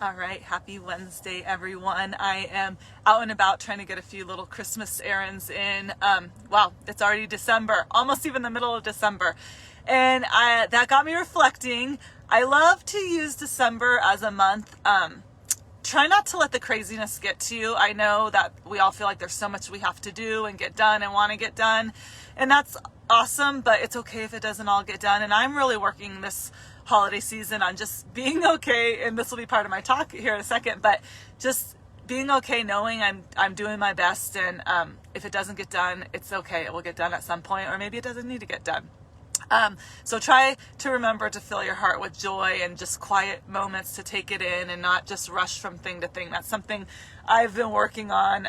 All right, happy Wednesday, everyone. I am out and about trying to get a few little Christmas errands in. Wow, it's already December, almost even the middle of December. And that got me reflecting. I love to use December as a month. Try not to let the craziness get to you. I know that we all feel like there's so much we have to do and get done and want to get done. And that's awesome, but it's okay if it doesn't all get done. And I'm really working this holiday season on just being okay, and this will be part of my talk here in a second, but just being okay knowing I'm doing my best, and if it doesn't get done, it's okay. It will get done at some point, or maybe it doesn't need to get done. So try to remember to fill your heart with joy and just quiet moments to take it in and not just rush from thing to thing. That's something I've been working on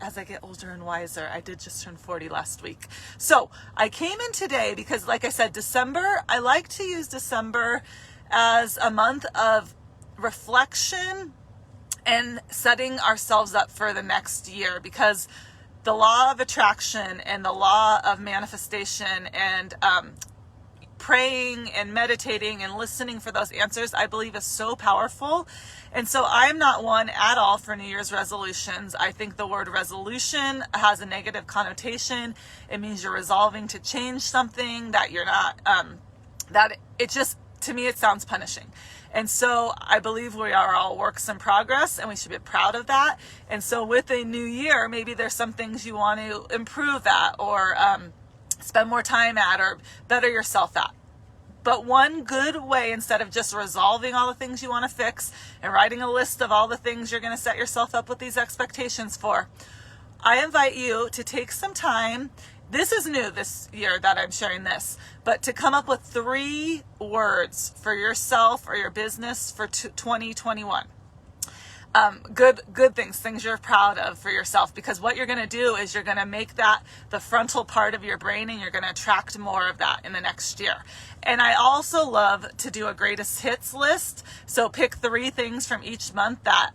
as I get older and wiser. I did just turn 40 last week. So I came in today because, like I said, December, I like to use December as a month of reflection and setting ourselves up for the next year, because the law of attraction and the law of manifestation and praying and meditating and listening for those answers, I believe, is so powerful. And so I'm not one at all for New Year's resolutions. I think the word resolution has a negative connotation. It means you're resolving to change something, that you're not, that it just, to me, it sounds punishing. And so I believe we are all works in progress, and we should be proud of that. And so with a new year, maybe there's some things you want to improve at, or spend more time at, or better yourself at. But one good way, instead of just resolving all the things you want to fix and writing a list of all the things you're going to set yourself up with these expectations for, I invite you to take some time. This is new this year that I'm sharing this, but to come up with 3 words for yourself or your business for 2021. Good things you're proud of for yourself, because what you're going to do is you're going to make that the frontal part of your brain, and you're going to attract more of that in the next year. And I also love to do a greatest hits list. So pick 3 things from each month that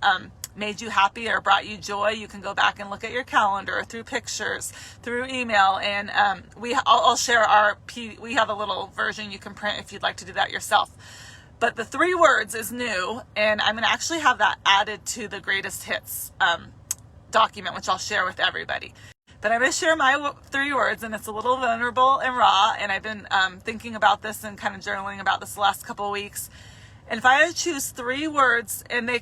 made you happy or brought you joy. You can go back and look at your calendar through pictures, through email, and I'll share we have a little version you can print if you'd like to do that yourself. But the 3 words is new, and I'm going to actually have that added to the greatest hits document, which I'll share with everybody. But I'm going to share my 3 words, and it's a little vulnerable and raw, and I've been thinking about this and kind of journaling about this the last couple of weeks. And if I had to choose 3 words, and they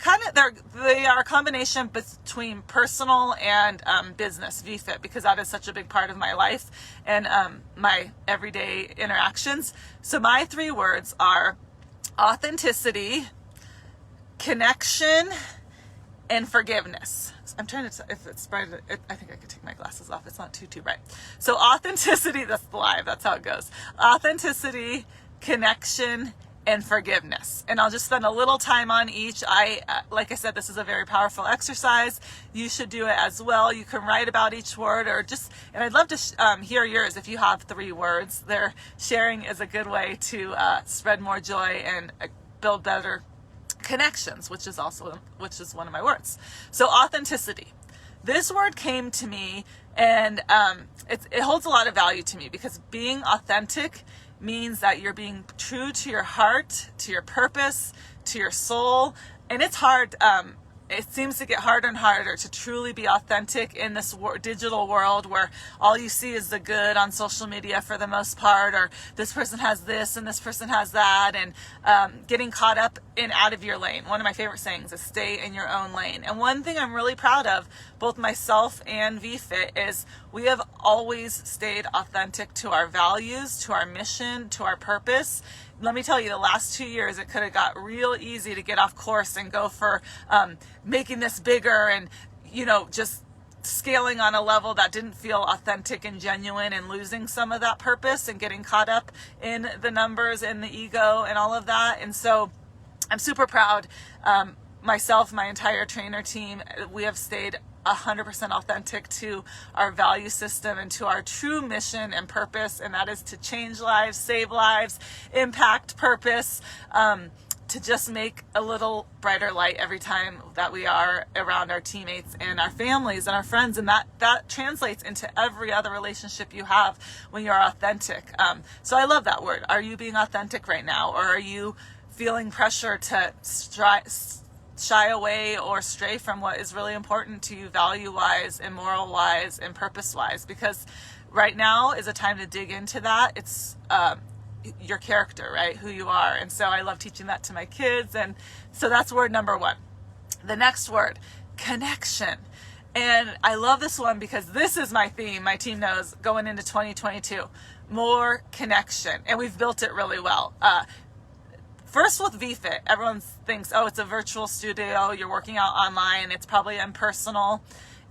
are a combination between personal and business, VFit, because that is such a big part of my life and my everyday interactions. So my 3 words are authenticity, connection, and forgiveness. I'm trying to, if it's bright, I think I could take my glasses off. It's not too bright. So authenticity, that's live. That's how it goes. Authenticity, connection, and forgiveness. And I'll just spend a little time on each. Like I said, this is a very powerful exercise. You should do it as well. You can write about each word, and I'd love to hear yours if you have 3 words. Sharing is a good way to spread more joy and build better connections, which is one of my words. So authenticity. This word came to me, and it holds a lot of value to me, because being authentic means that you're being true to your heart, to your purpose, to your soul. And it's hard. It seems to get harder and harder to truly be authentic in this digital world, where all you see is the good on social media for the most part, or this person has this and this person has that, and getting caught up in out of your lane. One of my favorite sayings is stay in your own lane. And one thing I'm really proud of, both myself and VFit, is we have always stayed authentic to our values, to our mission, to our purpose. Let me tell you, the last 2 years, it could have got real easy to get off course and go for making this bigger and, just scaling on a level that didn't feel authentic and genuine, and losing some of that purpose and getting caught up in the numbers and the ego and all of that. And so I'm super proud. Myself, my entire trainer team, we have stayed 100% authentic to our value system and to our true mission and purpose, and that is to change lives, save lives, impact purpose, to just make a little brighter light every time that we are around our teammates and our families and our friends. And that translates into every other relationship you have when you're authentic. So I love that word. Are you being authentic right now? Or are you feeling pressure to shy away or stray from what is really important to you value-wise and moral-wise and purpose-wise, because right now is a time to dig into that. It's your character, right? Who you are. And so I love teaching that to my kids. And so that's word number one. The next word, connection. And I love this one because this is my theme. My team knows going into 2022, more connection. And we've built it really well. First with VFit, everyone thinks, oh, it's a virtual studio. You're working out online. It's probably impersonal.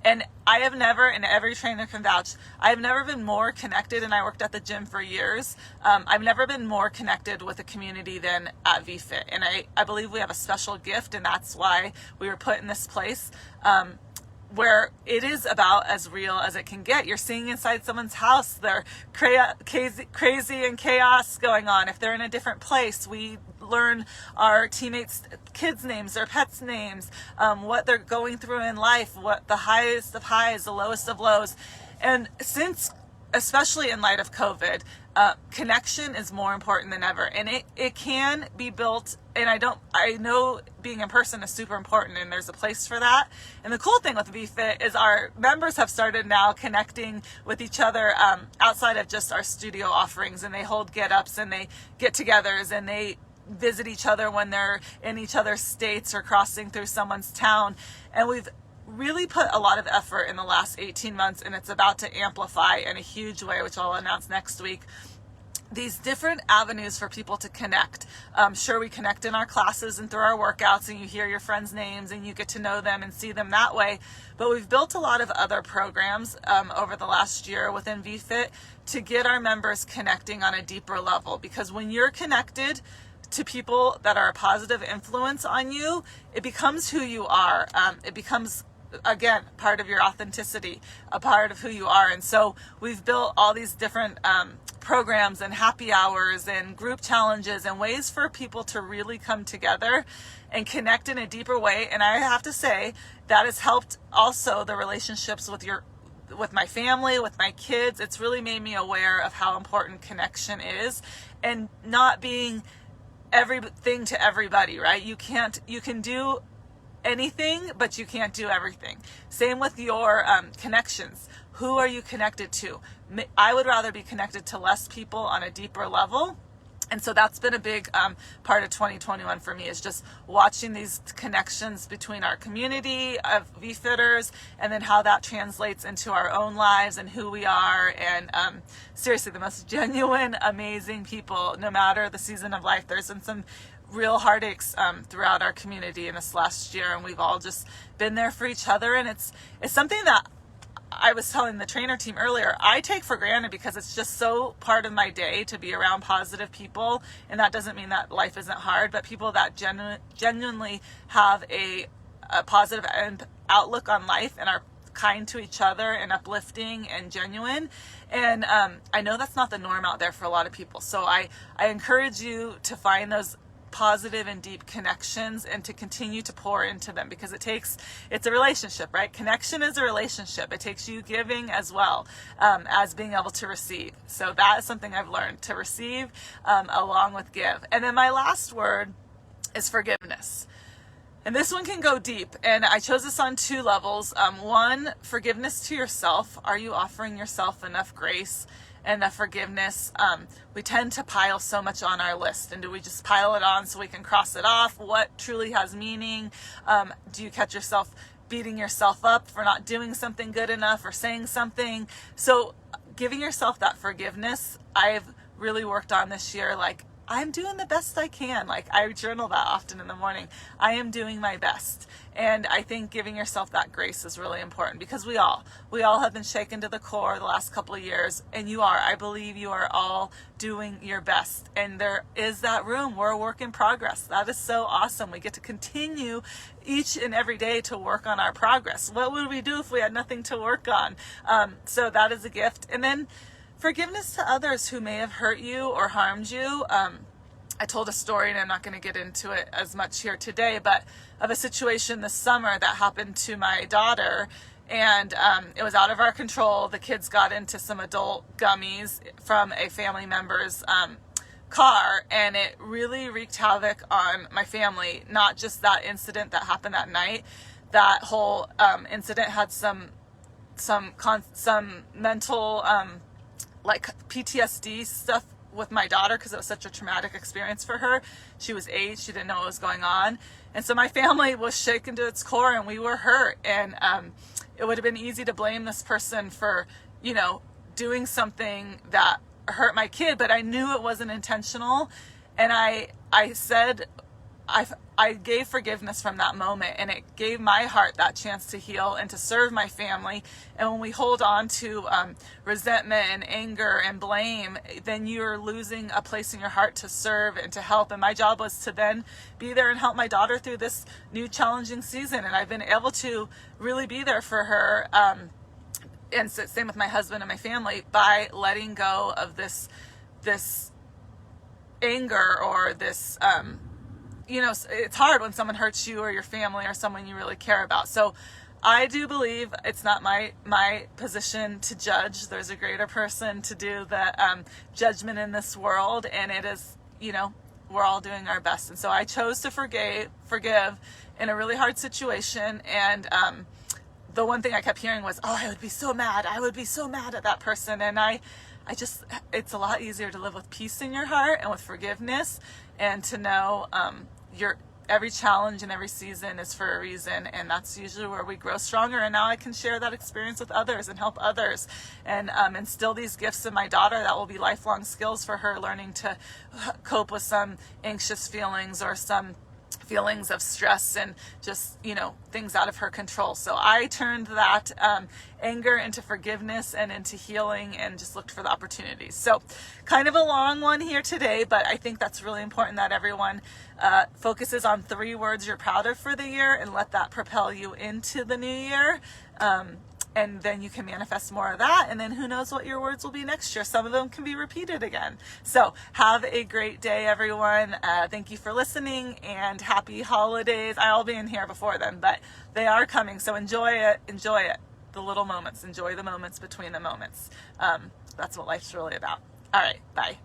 And I have never, and every trainer can vouch, I've never been more connected, and I worked at the gym for years. I've never been more connected with a community than at VFit. And I believe we have a special gift, and that's why we were put in this place where it is about as real as it can get. You're seeing inside someone's house, they're crazy and chaos going on. If they're in a different place, we learn our teammates' kids' names, their pets' names, what they're going through in life, what the highest of highs, the lowest of lows. And since, especially in light of COVID, connection is more important than ever. And it can be built, and I know being in person is super important, and there's a place for that. And the cool thing with VFit is our members have started now connecting with each other outside of just our studio offerings, and they hold get-ups and they get-togethers and they visit each other when they're in each other's states or crossing through someone's town. And we've really put a lot of effort in the last 18 months, and it's about to amplify in a huge way, which I'll announce next week. These different avenues for people to connect. Sure, we connect in our classes and through our workouts, and you hear your friends' names and you get to know them and see them that way. But we've built a lot of other programs over the last year within VFit to get our members connecting on a deeper level. Because when you're connected to people that are a positive influence on you, it becomes who you are. It becomes, again, part of your authenticity, a part of who you are. And so we've built all these different programs and happy hours and group challenges and ways for people to really come together and connect in a deeper way. And I have to say that has helped also the relationships with my family, with my kids. It's really made me aware of how important connection is, and not being everything to everybody, right? You can do anything, but you can't do everything. Same with your connections. Who are you connected to? I would rather be connected to less people on a deeper level. And so that's been a big part of 2021 for me, is just watching these connections between our community of VFitters, and then how that translates into our own lives and who we are. And seriously, the most genuine, amazing people, no matter the season of life. There's been some real heartaches throughout our community in this last year, and we've all just been there for each other. And it's something that I was telling the trainer team earlier, I take for granted, because it's just so part of my day to be around positive people. And that doesn't mean that life isn't hard, but people that genuinely have a positive outlook on life and are kind to each other and uplifting and genuine. And I know that's not the norm out there for a lot of people. So I encourage you to find those positive and deep connections and to continue to pour into them, because it's a relationship, right? Connection is a relationship. It takes you giving as well as being able to receive. So that is something I've learned, to receive along with give. And then my last word is forgiveness. And this one can go deep, and I chose this on two levels. One, forgiveness to yourself. Are you offering yourself enough grace and enough forgiveness? We tend to pile so much on our list, and do we just pile it on so we can cross it off? What truly has meaning? Do you catch yourself beating yourself up for not doing something good enough or saying something? So giving yourself that forgiveness, I've really worked on this year. Like, I'm doing the best I can. Like, I journal that often in the morning. I am doing my best. And I think giving yourself that grace is really important, because we all have been shaken to the core the last couple of years, and I believe you are all doing your best. And there is that room. We're a work in progress. That is so awesome. We get to continue each and every day to work on our progress. What would we do if we had nothing to work on? So that is a gift. And then forgiveness to others who may have hurt you or harmed you. I told a story, and I'm not going to get into it as much here today, but of a situation this summer that happened to my daughter, and it was out of our control. The kids got into some adult gummies from a family member's car, and it really wreaked havoc on my family. Not just that incident that happened that night. That whole incident had some mental like PTSD stuff with my daughter, because it was such a traumatic experience for her. She was 8, she didn't know what was going on, and so my family was shaken to its core, and we were hurt. And it would have been easy to blame this person for, you know, doing something that hurt my kid, but I knew it wasn't intentional. And I said, I gave forgiveness from that moment, and it gave my heart that chance to heal and to serve my family. And when we hold on to resentment and anger and blame, then you're losing a place in your heart to serve and to help. And my job was to then be there and help my daughter through this new challenging season. And I've been able to really be there for her. And same with my husband and my family, by letting go of this anger or this, you know, it's hard when someone hurts you or your family or someone you really care about. So I do believe it's not my position to judge. There's a greater person to do the judgment in this world, and it is, you know, we're all doing our best. And so I chose to forgive in a really hard situation. And the one thing I kept hearing was, oh, I would be so mad at that person. And I just, it's a lot easier to live with peace in your heart and with forgiveness, and to know every challenge and every season is for a reason, and that's usually where we grow stronger. And now I can share that experience with others and help others, and instill these gifts in my daughter that will be lifelong skills for her, learning to cope with some anxious feelings or some feelings of stress and just, you know, things out of her control. So I turned that anger into forgiveness and into healing, and just looked for the opportunities. So kind of a long one here today, but I think that's really important that everyone focuses on 3 words you're proud of for the year, and let that propel you into the new year. And then you can manifest more of that. And then who knows what your words will be next year. Some of them can be repeated again. So have a great day, everyone. Thank you for listening, and happy holidays. I'll be in here before then, but they are coming. So enjoy it. Enjoy it. The little moments. Enjoy the moments between the moments. That's what life's really about. All right. Bye.